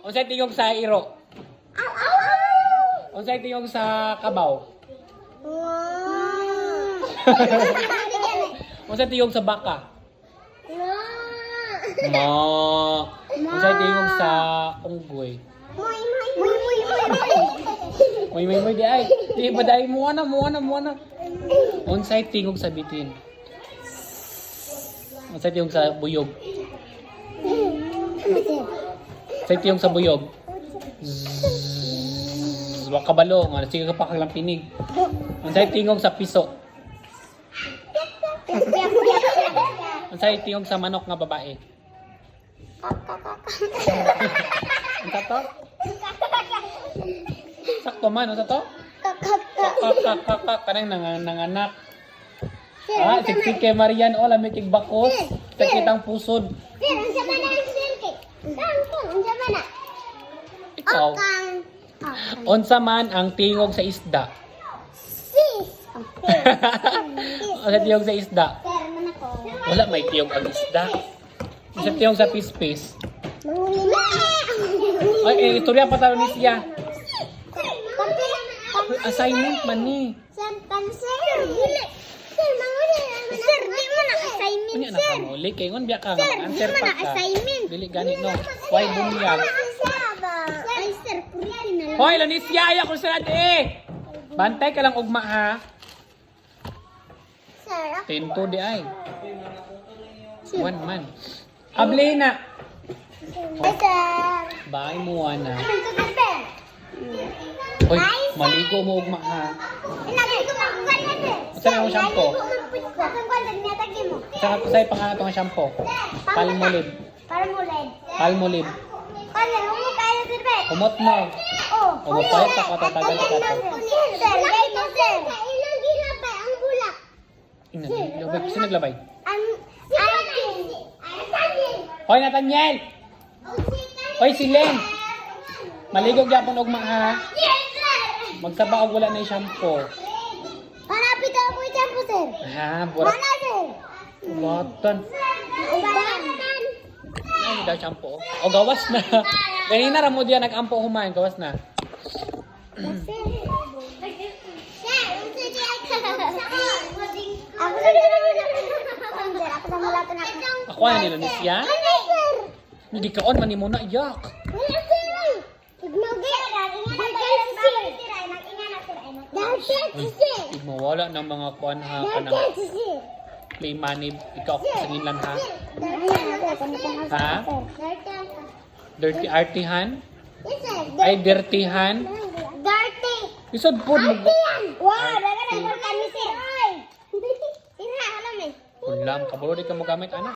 Unsay tingog sa iro? Unsay tingog sa kabaw? Unsay tingog sa baka? Mo. Unsay tingog sa unggoy? Moy di ay. Di ba dai mo na. Unsay tingog sa bitin? Unsay tingog sa buyog? Unsay tingog sa buyog? Wa kabalo nga sige ka pa kang pinig. Unsay tingog sa piso? Unsay tingog sa manok nga babae? Unsa to? Sakto man unsa to? Kanang nanganak. Siksik kay Marian o lamig kig bakos. Kitang pusod. Unsa man ang sirke? Unsa man? Ikaw. Unsa man ang tingog sa isda? Sis. Unsa tingog sa isda? Sir, man ako. Wala may tingog ang isda. Unsa tingog sa pispis? Ay, istorya pa tayo ni siya. Assignment man ni. Sir, dili. Sir, manguli. Sir, di mo na assignment, Unya na sir. ka mo, kay ngon biya ka Sir, answer di mo pa na ka. assignment. Dili gani no. Why bunyag? Ay, sir, puritin na lang. Hoy, Lanisya, aya ko sa Bantay ka lang ugma ha. Sir, Tento di ay. One man. Ablena. ay, sir. Bye mo na. Anong tututin? Hoy, maligo mo ugma ha. Ilagay ko pa kung ganyan, sir. Saan ang shampoo? Kung ganyan, niyatagin mo. Saka say pangalan tong shampoo. Palmolive. Para mo, Red. Palmolive. Kasi, humukay na, sir, Ben. Kumot mo. Oh, Umupayat ako tatagal ka to. Sir, gay mo, sir. Ilang ginapay ang bulak? Ina, labay. Sino naglabay? Ang Hoy, Nathaniel! Hoy, si Len! Maligog yapon ugma ha. Yes, sir! Magsaba og wala na yung shampoo. Panapit ako po dyan po, sir. Ha, burak. Mana, sir? Batan. Ubanan. Ano daw shampoo? O gawas na. Ganina ra mo diyan nag-ampo humain, gawas na. Sir, unsa di ay ako na sir, ako sa malatan ako. Ako na nila ni siya. Ano, sir? Hindi ka on man ni mo na iyak. Wala, sir. Ignoge. Dapat, sir. Mawala ng mga kuan ha kanang Dapat, sir. play money ikaw sa ngilan ha. Ha? Dirty artihan? Yes, sir. Ay dirtihan? Dirty. Isod po mo. Wow, daga na kami, sir. Ay. Tira, alam eh. Ulam, kabalo di ka mo gamit ana.